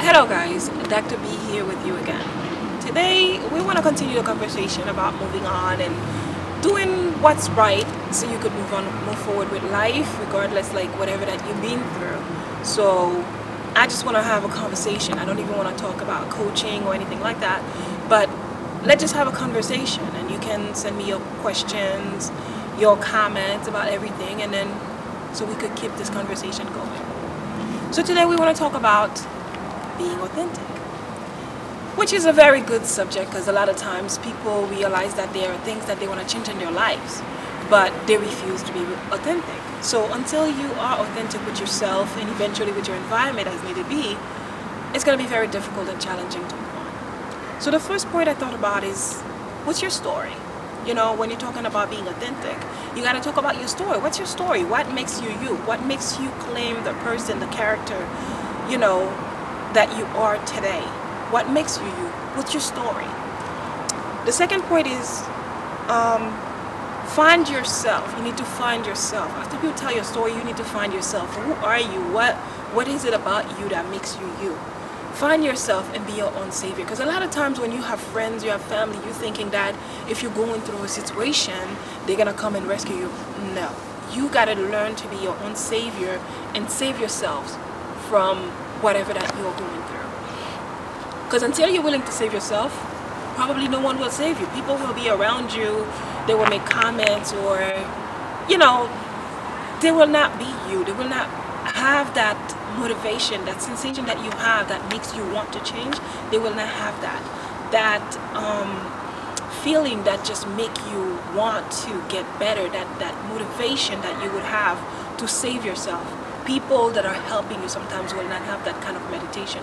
Hello guys, Dr. B here with you again. Today we want to continue the conversation about moving on and doing what's right so you could move forward with life regardless like whatever that you've been through. So I just want to have a conversation. I don't even want to talk about coaching or anything like that, but let's just have a conversation and you can send me your questions, your comments about everything, and then so we could keep this conversation going. So today we want to talk about being authentic, which is a very good subject because a lot of times people realize that there are things that they want to change in their lives, but they refuse to be authentic. So until you are authentic with yourself and eventually with your environment as needed be, it's going to be very difficult and challenging to move on. So the first point I thought about is, what's your story? You know, when you're talking about being authentic, you got to talk about your story. What's your story? What makes you you? What makes you claim the person, the character, you know, that you are today? What makes you you? What's your story? The second point is find yourself. You need to find yourself. After you tell your story, you need to find yourself. Who are you? What is it about you that makes you you? Find yourself and be your own savior. Because a lot of times when you have friends, you have family, you're thinking that if you're going through a situation, they're gonna come and rescue you. No. You gotta learn to be your own savior and save yourselves from whatever that you're going through. Because until you're willing to save yourself, probably no one will save you. People will be around you, they will make comments, or, you know, they will not be you. They will not have that motivation, that sensation that you have that makes you want to change. They will not have that feeling that just make you want to get better, that motivation that you would have to save yourself. People that are helping you sometimes will not have that kind of motivation,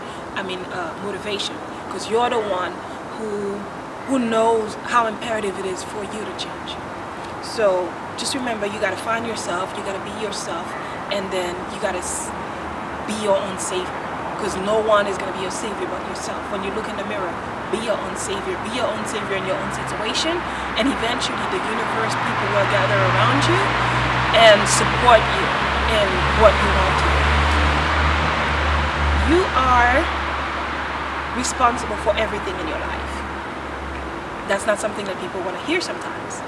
because you're the one who knows how imperative it is for you to change. So just remember, you got to find yourself, you got to be yourself, and then you got to be your own savior, because no one is going to be your savior but yourself. When you look in the mirror, be your own savior in your own situation, and eventually the universe, people will gather around you and support you in what you want to do. You are responsible for everything in your life. That's not something that people want to hear sometimes,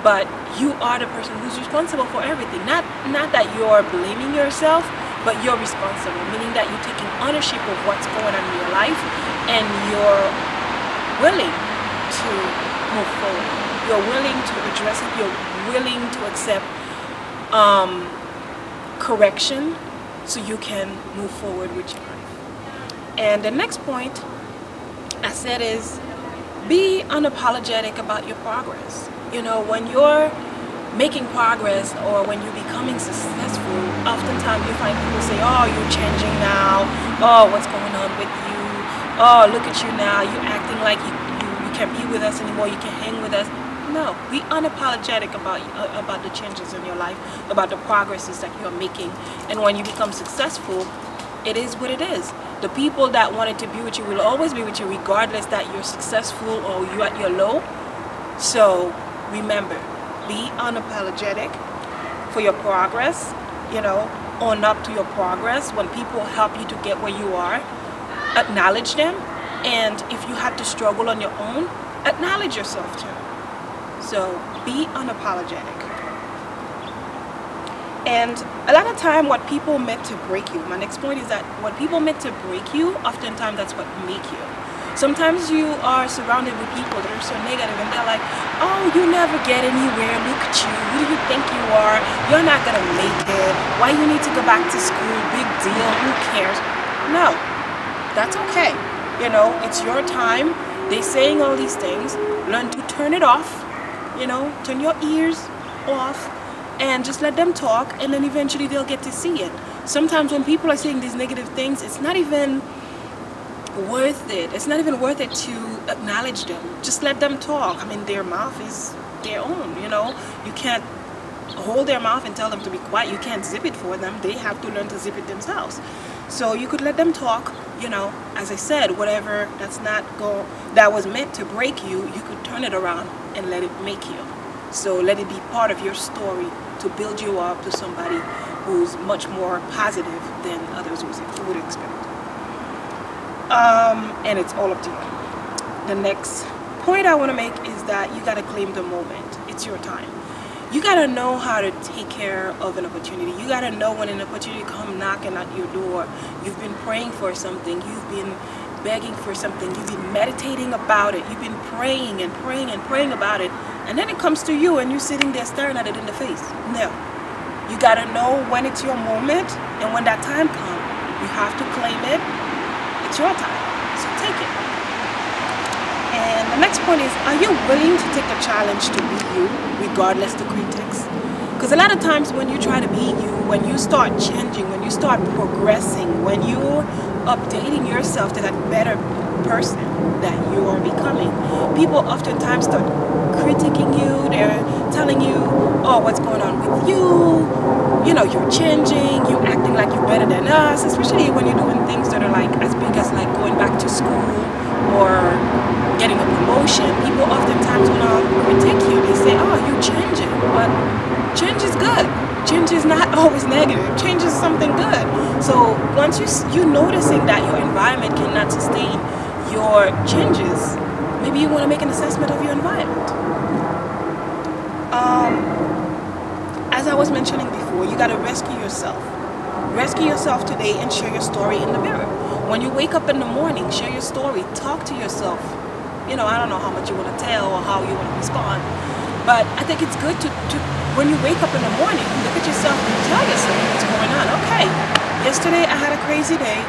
but you are the person who's responsible for everything. Not that you're blaming yourself, but you're responsible, meaning that you're taking ownership of what's going on in your life and you're willing to move forward. You're willing to address it. You're willing to accept correction so you can move forward with your life. And the next point I said is, be unapologetic about your progress. You know, when you're making progress or when you're becoming successful, oftentimes you find people say, oh, you're changing now, oh, what's going on with you, oh, look at you now, you're acting like you can't be with us anymore, you can't hang with us. No, be unapologetic about the changes in your life, about the progresses that you're making. And when you become successful, it is what it is. The people that wanted to be with you will always be with you, regardless that you're successful or you're at your low. So remember, be unapologetic for your progress. You know, own up to your progress. When people help you to get where you are, acknowledge them. And if you had to struggle on your own, acknowledge yourself too. So be unapologetic. And a lot of time what people meant to break you, my next point is that what people meant to break you, oftentimes that's what make you. Sometimes you are surrounded with people that are so negative and they're like, oh, you never get anywhere, look at you, who do you think you are, you're not gonna make it, why you need to go back to school, big deal, who cares? No, that's okay. You know, it's your time. They're saying all these things. Learn to turn it off, you know, turn your ears off and just let them talk, and then eventually they'll get to see it. Sometimes when people are saying these negative things, it's not even worth it. It's not even worth it to acknowledge them. Just let them talk. I mean, their mouth is their own, you know. You can't hold their mouth and tell them to be quiet. You can't zip it for them. They have to learn to zip it themselves. So you could let them talk, you know. As I said, whatever that was meant to break you, you could turn it around and let it make you. So let it be part of your story to build you up to somebody who's much more positive than others would expect. And it's all up to you. The next point I want to make is that you got to claim the moment. It's your time. You got to know how to take care of an opportunity. You got to know when an opportunity comes knocking at your door. You've been praying for something. You've been begging for something. You've been meditating about it. You've been praying and praying and praying about it. And then it comes to you and you're sitting there staring at it in the face. No. You got to know when it's your moment, and when that time comes, you have to claim it. It's your time. So take it. And the next point is, are you willing to take the challenge to be you, regardless the critics? Because a lot of times when you try to be you, when you start changing, when you start progressing, when you're updating yourself to that better person that you are becoming, people oftentimes start critiquing you. They're telling you, oh, what's going on with you? You know, you're changing, you're acting like you're better than us, especially when you're doing things that are like as big as like going back to school or getting a promotion. People oftentimes want to critique you. They say, oh, you're changing, but change is good. Change is not always negative. Change is something good. So once you're noticing that your environment cannot sustain your changes, maybe you want to make an assessment of your environment. As I was mentioning before, you got to rescue yourself. Rescue yourself today and share your story in the mirror. When you wake up in the morning, share your story. Talk to yourself. You know, I don't know how much you want to tell or how you want to respond, but I think it's good to when you wake up in the morning, look at yourself and tell yourself what's going on. Okay, yesterday I had a crazy day.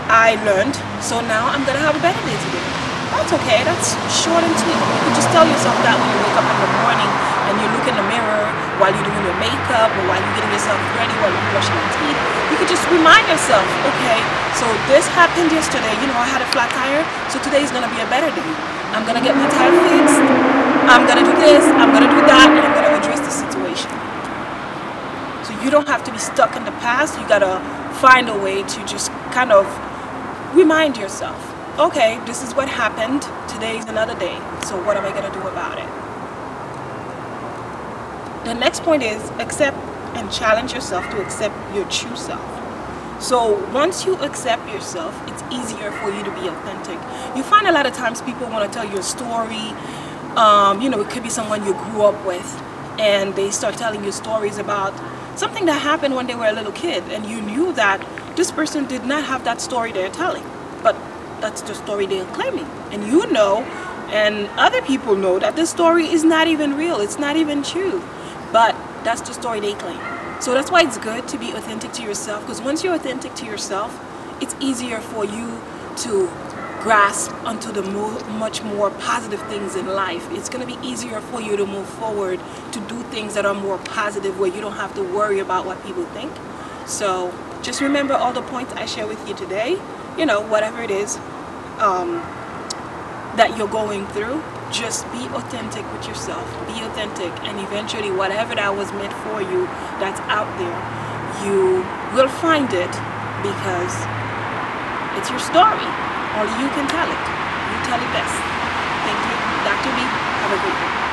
I learned, so now I'm going to have a better day today. That's okay. That's short and sweet. You can just tell yourself that when you wake up in the morning and you look in the mirror while you're doing your makeup or while you're getting yourself ready, while you're brushing your teeth. You can just remind yourself, okay, so this happened yesterday. You know, I had a flat tire, so today is going to be a better day. I'm going to get my tire fixed. I'm going to do this. I'm going to do that. And I'm going to address the situation. So you don't have to be stuck in the past. You got to find a way to just kind of remind yourself, okay, this is what happened. Today is another day. So what am I going to do about it? The next point is accept and challenge yourself to accept your true self. So once you accept yourself, it's easier for you to be authentic. You find a lot of times people want to tell you a story. You know, it could be someone you grew up with, and they start telling you stories about something that happened when they were a little kid, and you knew that this person did not have that story they're telling, but that's the story they're claiming. And you know, and other people know that this story is not even real. It's not even true. But that's the story they claim. So that's why it's good to be authentic to yourself, because once you're authentic to yourself, it's easier for you to grasp onto the much more positive things in life. It's going to be easier for you to move forward, to do things that are more positive, where you don't have to worry about what people think. So just remember all the points I share with you today. You know, whatever it is that you're going through, just be authentic with yourself. Be authentic, and eventually whatever that was meant for you that's out there, you will find it, because it's your story. Only you can tell it. You tell it best. Thank you, Dr. B. Have a good day.